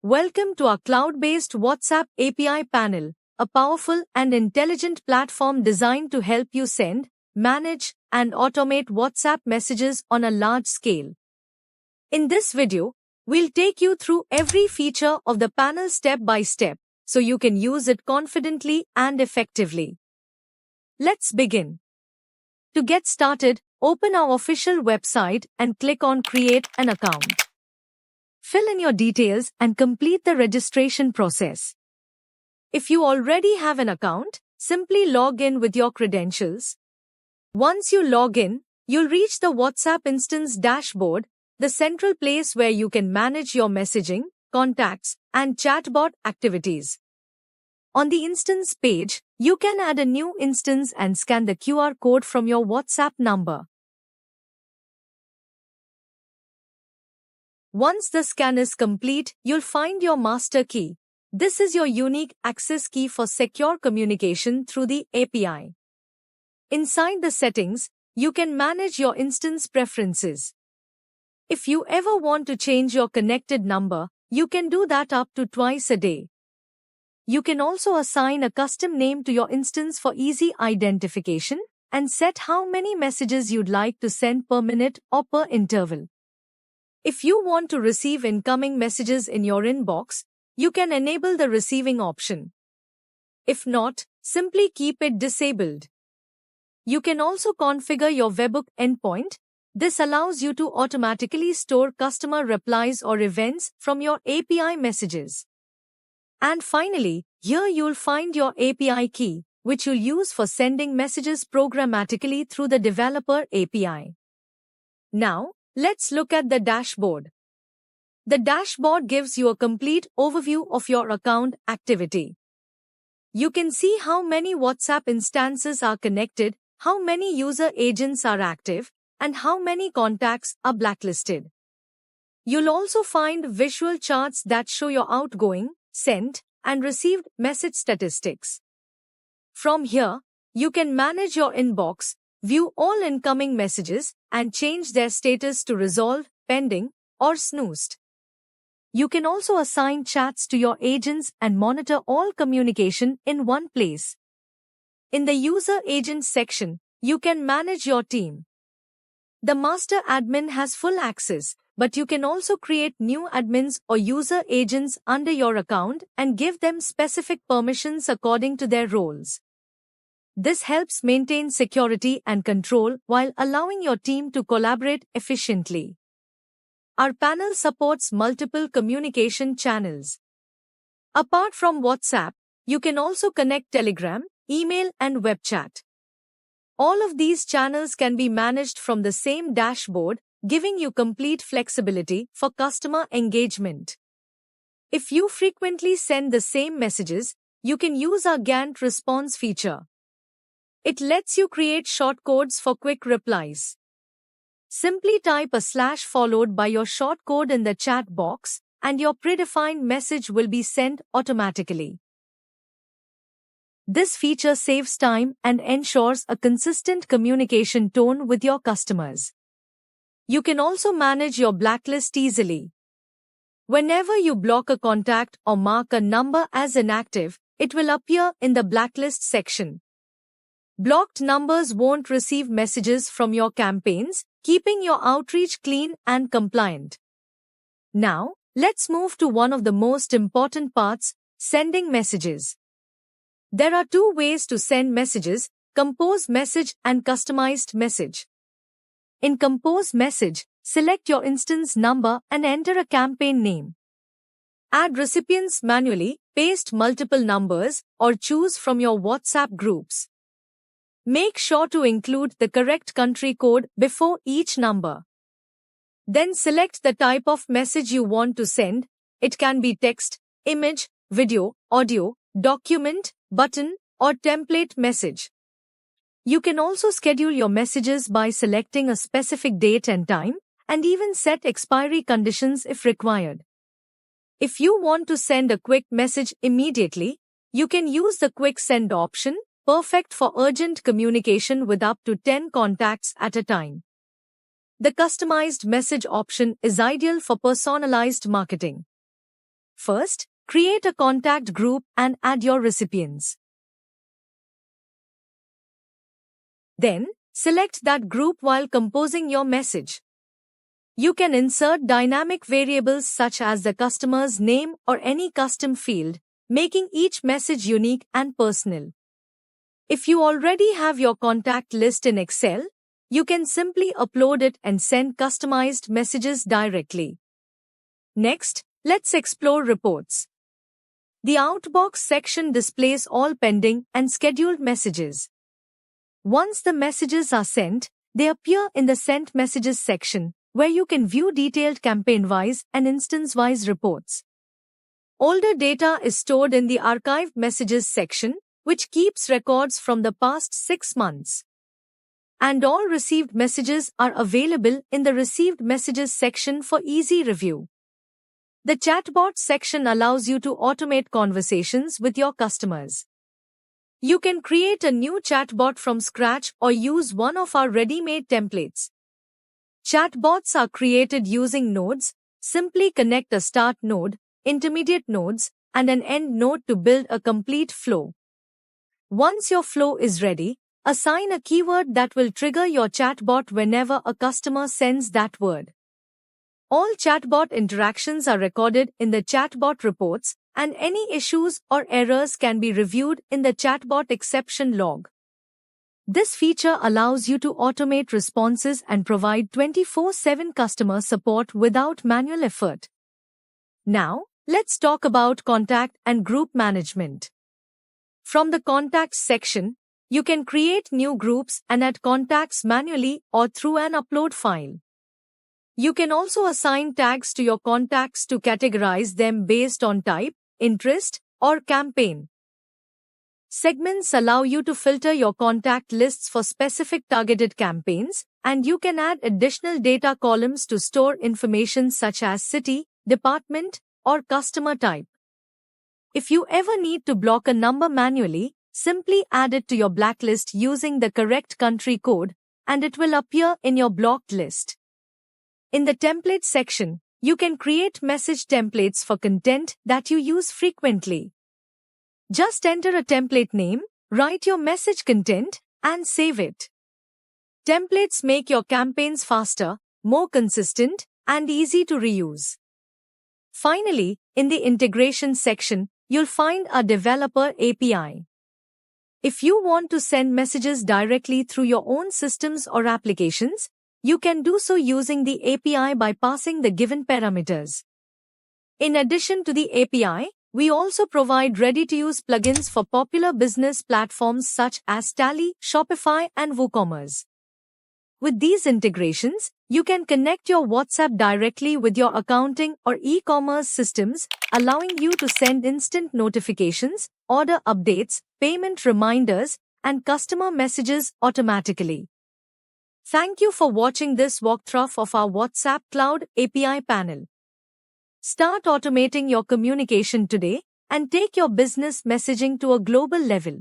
Welcome to our cloud-based WhatsApp API panel, a powerful and intelligent platform designed to help you send, manage, and automate WhatsApp messages on a large scale. In this video, we'll take you through every feature of the panel step by step, so you can use it confidently and effectively. Let's begin. To get started, open our official website and click on Create an Account. Fill in your details and complete the registration process. If you already have an account, simply log in with your credentials. Once you log in, you'll reach the WhatsApp instance dashboard, the central place where you can manage your messaging, contacts, and chatbot activities. On the instance page, you can add a new instance and scan the QR code from your WhatsApp number. Once the scan is complete, you'll find your master key. This is your unique access key for secure communication through the API. Inside the settings, you can manage your instance preferences. If you ever want to change your connected number, you can do that up to twice a day. You can also assign a custom name to your instance for easy identification and set how many messages you'd like to send per minute or per interval. If you want to receive incoming messages in your inbox, you can enable the receiving option. If not, simply keep it disabled. You can also configure your webhook endpoint. This allows you to automatically store customer replies or events from your API messages. And finally, here you'll find your API key, which you'll use for sending messages programmatically through the developer API. Now, let's look at the dashboard. The dashboard gives you a complete overview of your account activity. You can see how many WhatsApp instances are connected, how many user agents are active, and how many contacts are blacklisted. You'll also find visual charts that show your outgoing, sent, and received message statistics. From here, you can manage your inbox, view all incoming messages, and change their status to resolved, pending, or snoozed. You can also assign chats to your agents and monitor all communication in one place. In the User Agents section, you can manage your team. The master admin has full access, but you can also create new admins or user agents under your account and give them specific permissions according to their roles. This helps maintain security and control while allowing your team to collaborate efficiently. Our panel supports multiple communication channels. Apart from WhatsApp, you can also connect Telegram, email, and web chat. All of these channels can be managed from the same dashboard, giving you complete flexibility for customer engagement. If you frequently send the same messages, you can use our Gantt response feature. It lets you create shortcodes for quick replies. Simply type a / followed by your shortcode in the chat box, and your predefined message will be sent automatically. This feature saves time and ensures a consistent communication tone with your customers. You can also manage your blacklist easily. Whenever you block a contact or mark a number as inactive, it will appear in the blacklist section. Blocked numbers won't receive messages from your campaigns, keeping your outreach clean and compliant. Now, let's move to one of the most important parts, sending messages. There are two ways to send messages: compose message and customized message. In compose message, select your instance number and enter a campaign name. Add recipients manually, paste multiple numbers, or choose from your WhatsApp groups. Make sure to include the correct country code before each number. Then select the type of message you want to send. It can be text, image, video, audio, document, button, or template message. You can also schedule your messages by selecting a specific date and time, and even set expiry conditions if required. If you want to send a quick message immediately, you can use the quick send option, perfect for urgent communication with up to 10 contacts at a time. The customized message option is ideal for personalized marketing. First, create a contact group and add your recipients. Then, select that group while composing your message. You can insert dynamic variables such as the customer's name or any custom field, making each message unique and personal. If you already have your contact list in Excel, you can simply upload it and send customized messages directly. Next, let's explore reports. The Outbox section displays all pending and scheduled messages. Once the messages are sent, they appear in the Sent Messages section, where you can view detailed campaign-wise and instance-wise reports. Older data is stored in the Archived Messages section, which keeps records from the past 6 months. And all received messages are available in the Received Messages section for easy review. The Chatbot section allows you to automate conversations with your customers. You can create a new chatbot from scratch or use one of our ready-made templates. Chatbots are created using nodes. Simply connect a start node, intermediate nodes, and an end node to build a complete flow. Once your flow is ready, assign a keyword that will trigger your chatbot whenever a customer sends that word. All chatbot interactions are recorded in the chatbot reports, and any issues or errors can be reviewed in the chatbot exception log. This feature allows you to automate responses and provide 24/7 customer support without manual effort. Now, let's talk about contact and group management. From the Contacts section, you can create new groups and add contacts manually or through an upload file. You can also assign tags to your contacts to categorize them based on type, interest, or campaign. Segments allow you to filter your contact lists for specific targeted campaigns, and you can add additional data columns to store information such as city, department, or customer type. If you ever need to block a number manually, simply add it to your blacklist using the correct country code, and it will appear in your blocked list. In the Template section, you can create message templates for content that you use frequently. Just enter a template name, write your message content, and save it. Templates make your campaigns faster, more consistent, and easy to reuse. Finally, in the Integration section, you'll find a Developer API. If you want to send messages directly through your own systems or applications, you can do so using the API by passing the given parameters. In addition to the API, we also provide ready-to-use plugins for popular business platforms such as Tally, Shopify, and WooCommerce. With these integrations, you can connect your WhatsApp directly with your accounting or e-commerce systems, allowing you to send instant notifications, order updates, payment reminders, and customer messages automatically. Thank you for watching this walkthrough of our WhatsApp Cloud API panel. Start automating your communication today and take your business messaging to a global level.